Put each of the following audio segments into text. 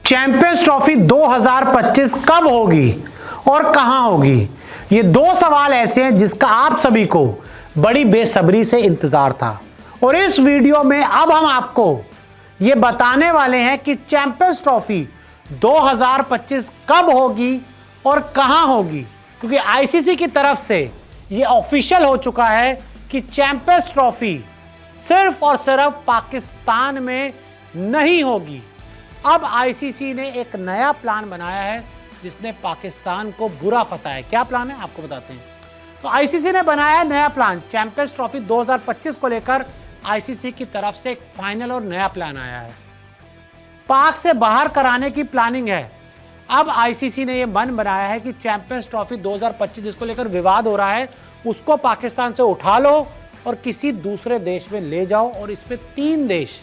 Champions trophy 2025 कब होगी और कहां होगी? ये दो सवाल ऐसे हैं जिसका आप सभी को बड़ी बेसब्री से इंतजार था और इस वीडियो में अब हम आपको ये बताने वाले हैं कि चैंपियंस ट्रॉफी 2025 कब होगी और कहां होगी, क्योंकि आईसीसी की तरफ से ये ऑफिशियल हो चुका है कि चैंपियंस ट्रॉफी सिर्फ और सिर्फ पाकिस्तान में नहीं होगी। अब आईसीसी ने एक नया प्लान बनाया है जिसने पाकिस्तान को बुरा फंसाया है। क्या प्लान है आपको बताते हैं। तो आईसीसी ने बनाया है नया प्लान। चैंपियंस ट्रॉफी 2025 को लेकर आईसीसी की तरफ से एक फाइनल और नया प्लान आया है। पाक से बाहर कराने की प्लानिंग है। अब आईसीसी ने यह मन बनाया है कि चैंपियंस ट्रॉफी 2025 जिसको लेकर विवाद हो रहा है उसको पाकिस्तान से उठा लो और किसी दूसरे देश में ले जाओ, और इसमें 3 देश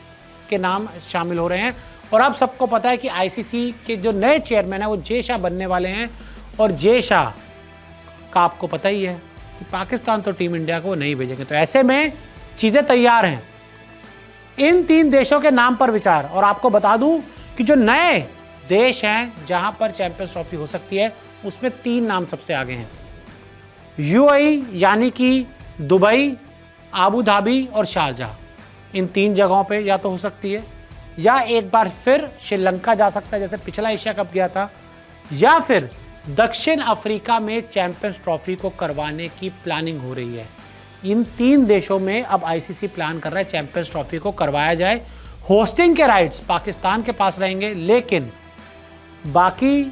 के नाम शामिल हो रहे हैं। और अब सबको पता है कि आईसीसी के जो नए चेयरमैन है वो जे शाह बनने वाले हैं, और जे शाह का आपको पता ही है कि पाकिस्तान तो टीम इंडिया को नहीं भेजेंगे। तो ऐसे में चीज़ें तैयार हैं इन 3 देशों के नाम पर विचार। और आपको बता दूं कि जो नए देश हैं जहां पर चैंपियंस ट्रॉफी हो सकती है उसमें 3 नाम सबसे आगे हैं। यूएई यानी कि दुबई, आबू धाबी और शारजाह। इन 3 जगहों पे या तो हो सकती है, या एक बार फिर श्रीलंका जा सकता है जैसे पिछला एशिया कप गया था, या फिर दक्षिण अफ्रीका में चैंपियंस ट्रॉफी को करवाने की प्लानिंग हो रही है। इन 3 देशों में अब आईसीसी प्लान कर रहा है चैंपियंस ट्रॉफी को करवाया जाए। होस्टिंग के राइट्स पाकिस्तान के पास रहेंगे, लेकिन बाकी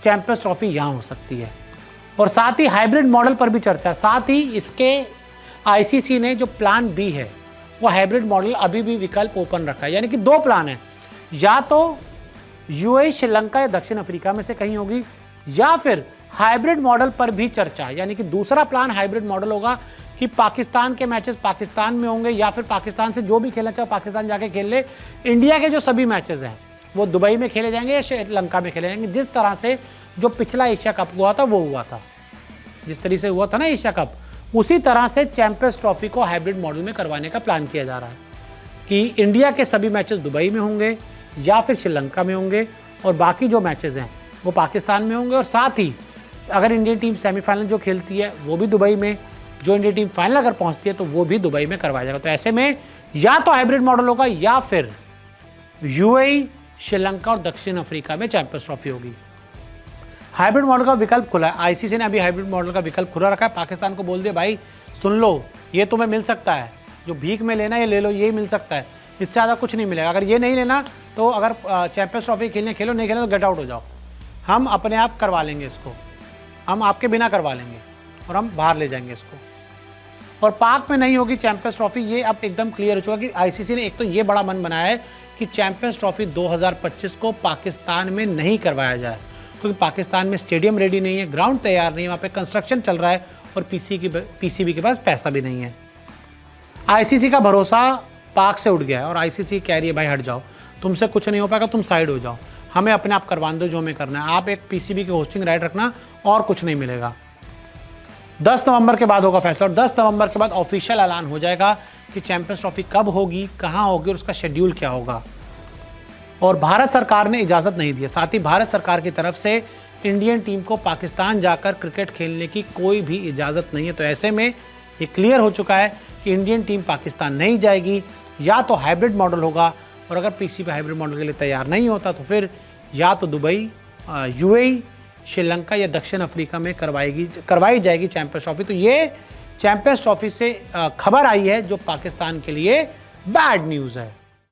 चैंपियंस ट्रॉफी यहां हो सकती है। और साथ ही हाइब्रिड मॉडल पर भी चर्चा। साथ ही इसके आईसीसी ने जो प्लान बी है वो हाइब्रिड मॉडल अभी भी विकल्प ओपन रखा है, यानी कि 2 प्लान है, या तो यूएई, श्रीलंका या दक्षिण अफ्रीका में से कहीं होगी, या फिर हाइब्रिड मॉडल पर भी चर्चा। यानी कि दूसरा प्लान हाइब्रिड मॉडल होगा कि पाकिस्तान के मैचेस पाकिस्तान में होंगे, या फिर पाकिस्तान से जो भी खेलना चाहे पाकिस्तान जाके खेल ले। इंडिया के जो सभी मैचेस हैं वो दुबई में खेले जाएंगे या श्रीलंका में खेले जाएंगे। जिस तरह से जो पिछला एशिया कप हुआ था वो हुआ था, जिस तरीके से हुआ था ना एशिया कप, उसी तरह से चैंपियंस ट्रॉफी को हाइब्रिड मॉडल में करवाने का प्लान किया जा रहा है कि इंडिया के सभी मैचेस दुबई में होंगे या फिर श्रीलंका में होंगे, और बाकी जो मैचेस हैं वो पाकिस्तान में होंगे। और साथ ही अगर इंडियन टीम सेमीफाइनल जो खेलती है वो भी दुबई में, जो इंडियन टीम फाइनल अगर पहुंचती है तो वो भी दुबई में करवाया जाएगा। तो ऐसे में या तो हाइब्रिड मॉडल होगा या फिर यूएई, श्रीलंका और दक्षिण अफ्रीका में चैंपियंस ट्रॉफी होगी। हाइब्रिड मॉडल का विकल्प खुला है। आईसीसी ने अभी हाइब्रिड मॉडल का विकल्प खुला रखा है। पाकिस्तान को बोल दिया भाई सुन लो, ये तुम्हें मिल सकता है, जो भीख में लेना ये ले लो, ये मिल सकता है, इससे ज़्यादा कुछ नहीं मिलेगा। अगर ये नहीं लेना तो अगर चैंपियंस ट्रॉफी खेलने खेलो, नहीं खेलना तो गेट आउट हो जाओ, हम अपने आप करवा लेंगे इसको, हम आपके बिना करवा लेंगे और हम बाहर ले जाएंगे इसको। और पाक में नहीं होगी चैंपियंस ट्रॉफी, ये अब एकदम क्लियर हो चुका कि आईसीसी ने एक तो ये बड़ा मन बनाया है कि चैंपियंस ट्रॉफी 2025 को पाकिस्तान में नहीं करवाया जाए, क्योंकि पाकिस्तान में स्टेडियम रेडी नहीं है, ग्राउंड तैयार नहीं है, वहाँ पे कंस्ट्रक्शन चल रहा है और पीसीबी के पास पैसा भी नहीं है। आईसीसी का भरोसा पाक से उठ गया है और आईसीसी कह रही है भाई हट जाओ, तुमसे कुछ नहीं हो पाएगा, तुम साइड हो जाओ, हमें अपने आप करवा दो जो हमें करना है, आप एक पीसीबी की होस्टिंग राइट रखना और कुछ नहीं मिलेगा। 10 नवंबर के बाद होगा फैसला, और 10 नवंबर के बाद ऑफिशियल ऐलान हो जाएगा कि चैंपियंस ट्रॉफी कब होगी, कहाँ होगी और उसका शेड्यूल क्या होगा। और भारत सरकार ने इजाज़त नहीं दी है। साथ ही भारत सरकार की तरफ से इंडियन टीम को पाकिस्तान जाकर क्रिकेट खेलने की कोई भी इजाज़त नहीं है। तो ऐसे में ये क्लियर हो चुका है कि इंडियन टीम पाकिस्तान नहीं जाएगी, या तो हाइब्रिड मॉडल होगा, और अगर पीसीबी हाइब्रिड मॉडल के लिए तैयार नहीं होता तो फिर या तो दुबई, यूएई, श्रीलंका या दक्षिण अफ्रीका में करवाई जाएगी चैंपियंस ट्रॉफी। तो ये चैंपियंस ट्रॉफी से खबर आई है जो पाकिस्तान के लिए बैड न्यूज़ है।